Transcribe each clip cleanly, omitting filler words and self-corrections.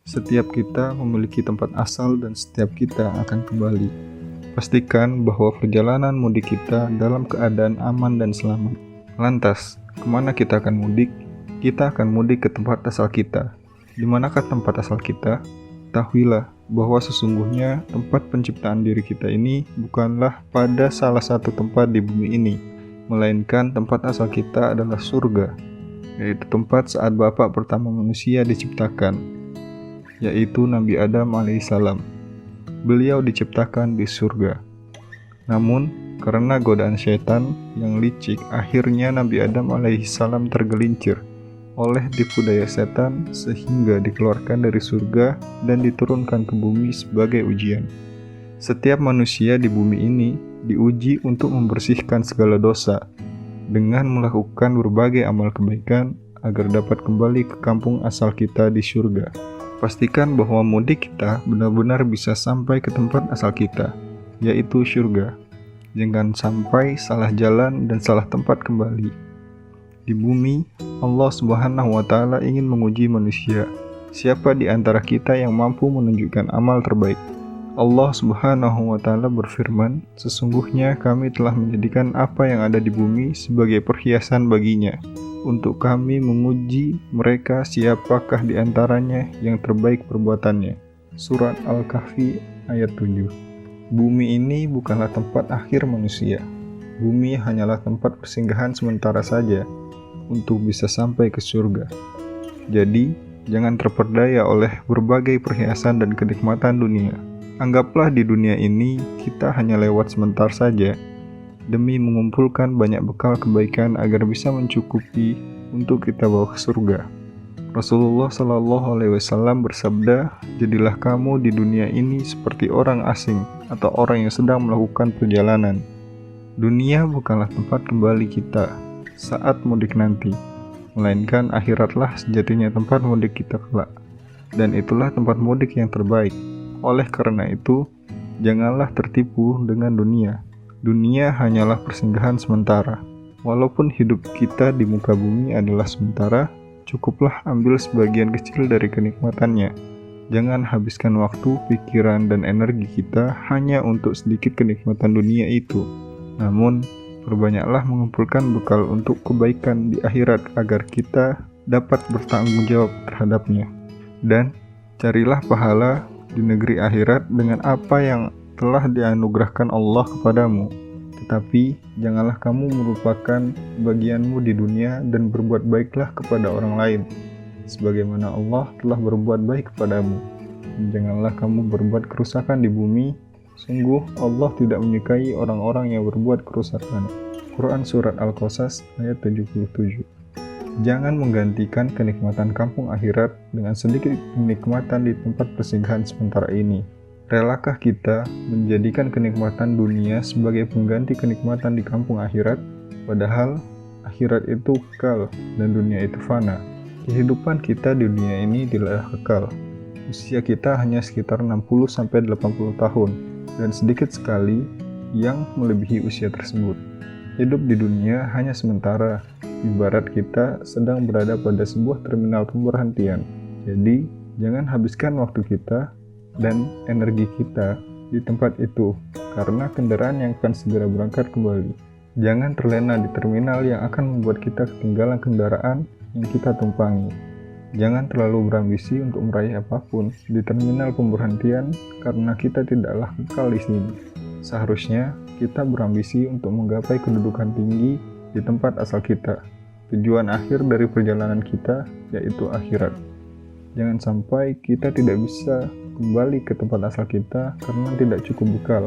Setiap kita memiliki tempat asal dan setiap kita akan kembali. Pastikan bahwa perjalanan mudik kita dalam keadaan aman dan selamat. Lantas, kemana kita akan mudik? Kita akan mudik ke tempat asal kita. Di manakah tempat asal kita? Ketahuilah bahwa sesungguhnya tempat penciptaan diri kita ini bukanlah pada salah satu tempat di bumi ini, melainkan tempat asal kita adalah surga, yaitu tempat saat Bapa pertama manusia diciptakan, yaitu Nabi Adam alaihissalam. Beliau diciptakan di surga. Namun, karena godaan syaitan yang licik, akhirnya Nabi Adam alaihissalam tergelincir oleh tipu daya setan sehingga dikeluarkan dari surga dan diturunkan ke bumi sebagai ujian. Setiap manusia di bumi ini diuji untuk membersihkan segala dosa dengan melakukan berbagai amal kebaikan agar dapat kembali ke kampung asal kita di surga. Pastikan bahwa mudik kita benar-benar bisa sampai ke tempat asal kita, yaitu surga. Jangan sampai salah jalan dan salah tempat kembali. Di bumi, Allah Subhanahu wa Ta'ala ingin menguji manusia. Siapa di antara kita yang mampu menunjukkan amal terbaik? Allah Subhanahu wa Ta'ala berfirman, "Sesungguhnya kami telah menjadikan apa yang ada di bumi sebagai perhiasan baginya, untuk kami menguji mereka siapakah di antaranya yang terbaik perbuatannya." Surat Al-Kahfi ayat 7. Bumi ini bukanlah tempat akhir manusia. Bumi hanyalah tempat persinggahan sementara saja untuk bisa sampai ke surga. Jadi, jangan terperdaya oleh berbagai perhiasan dan kenikmatan dunia. Anggaplah di dunia ini kita hanya lewat sebentar saja, demi mengumpulkan banyak bekal kebaikan agar bisa mencukupi untuk kita bawa ke surga. Rasulullah Shallallahu Alaihi Wasallam bersabda, "Jadilah kamu di dunia ini seperti orang asing atau orang yang sedang melakukan perjalanan. Dunia bukanlah tempat kembali kita saat mudik nanti, melainkan akhiratlah sejatinya tempat mudik kita kelak, dan itulah tempat mudik yang terbaik. Oleh karena itu, janganlah tertipu dengan dunia. Dunia hanyalah persinggahan sementara. Walaupun hidup kita di muka bumi adalah sementara, cukuplah ambil sebagian kecil dari kenikmatannya. Jangan habiskan waktu, pikiran, dan energi kita hanya untuk sedikit kenikmatan dunia itu. Namun, perbanyaklah mengumpulkan bekal untuk kebaikan di akhirat agar kita dapat bertanggung jawab terhadapnya. Dan carilah pahala di negeri akhirat dengan apa yang telah dianugerahkan Allah kepadamu. Tetapi janganlah kamu melupakan bagianmu di dunia dan berbuat baiklah kepada orang lain, sebagaimana Allah telah berbuat baik kepadamu. Janganlah kamu berbuat kerusakan di bumi. Sungguh Allah tidak menyukai orang-orang yang berbuat kerusakan. Quran Surat Al-Qasas ayat 77. Jangan menggantikan kenikmatan kampung akhirat dengan sedikit kenikmatan di tempat persinggahan sementara ini. Relakah kita menjadikan kenikmatan dunia sebagai pengganti kenikmatan di kampung akhirat? Padahal akhirat itu kekal dan dunia itu fana. Kehidupan kita di dunia ini tidaklah kekal. Usia kita hanya sekitar 60-80 tahun. Dan sedikit sekali yang melebihi usia tersebut. Hidup di dunia hanya sementara, ibarat kita sedang berada pada sebuah terminal pemberhentian. Jadi, jangan habiskan waktu kita dan energi kita di tempat itu, karena kendaraan yang akan segera berangkat kembali. Jangan terlena di terminal yang akan membuat kita ketinggalan kendaraan yang kita tumpangi. Jangan terlalu berambisi untuk meraih apapun di terminal pemberhentian karena kita tidaklah kekal di sini. Seharusnya kita berambisi untuk menggapai kedudukan tinggi di tempat asal kita. Tujuan akhir dari perjalanan kita yaitu akhirat. Jangan sampai kita tidak bisa kembali ke tempat asal kita karena tidak cukup bekal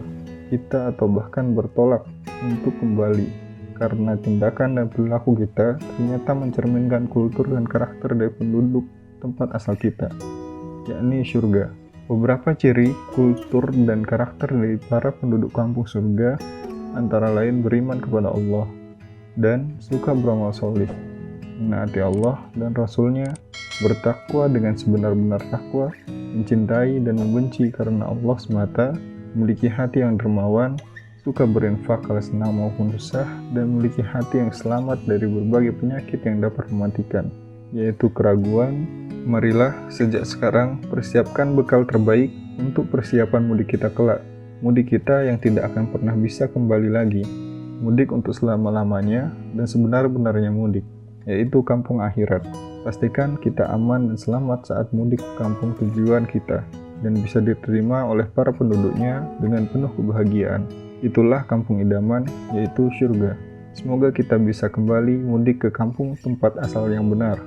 kita atau bahkan bertolak untuk kembali. Karena tindakan dan perilaku kita ternyata mencerminkan kultur dan karakter dari penduduk tempat asal kita, yakni surga. Beberapa ciri, kultur, dan karakter dari para penduduk kampung surga antara lain beriman kepada Allah dan suka beramal soleh, menaati Allah dan Rasul-Nya, bertakwa dengan sebenar-benar takwa, mencintai dan membenci karena Allah semata, memiliki hati yang dermawan, suka berinfak kala senang maupun susah, dan memiliki hati yang selamat dari berbagai penyakit yang dapat mematikan, yaitu keraguan, Marilah sejak sekarang persiapkan bekal terbaik untuk persiapan mudik kita kelak. Mudik kita yang tidak akan pernah bisa kembali lagi. Mudik untuk selama-lamanya dan sebenar-benarnya mudik, yaitu kampung akhirat. Pastikan kita aman dan selamat saat mudik ke kampung tujuan kita dan bisa diterima oleh para penduduknya dengan penuh kebahagiaan. Itulah kampung idaman, yaitu surga. Semoga kita bisa kembali mudik ke kampung tempat asal yang benar,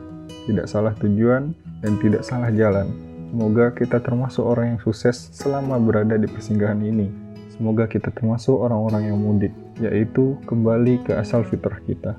tidak salah tujuan dan tidak salah jalan. Semoga kita termasuk orang yang sukses selama berada di persinggahan ini. Semoga kita termasuk orang-orang yang mudik, yaitu kembali ke asal fitrah kita.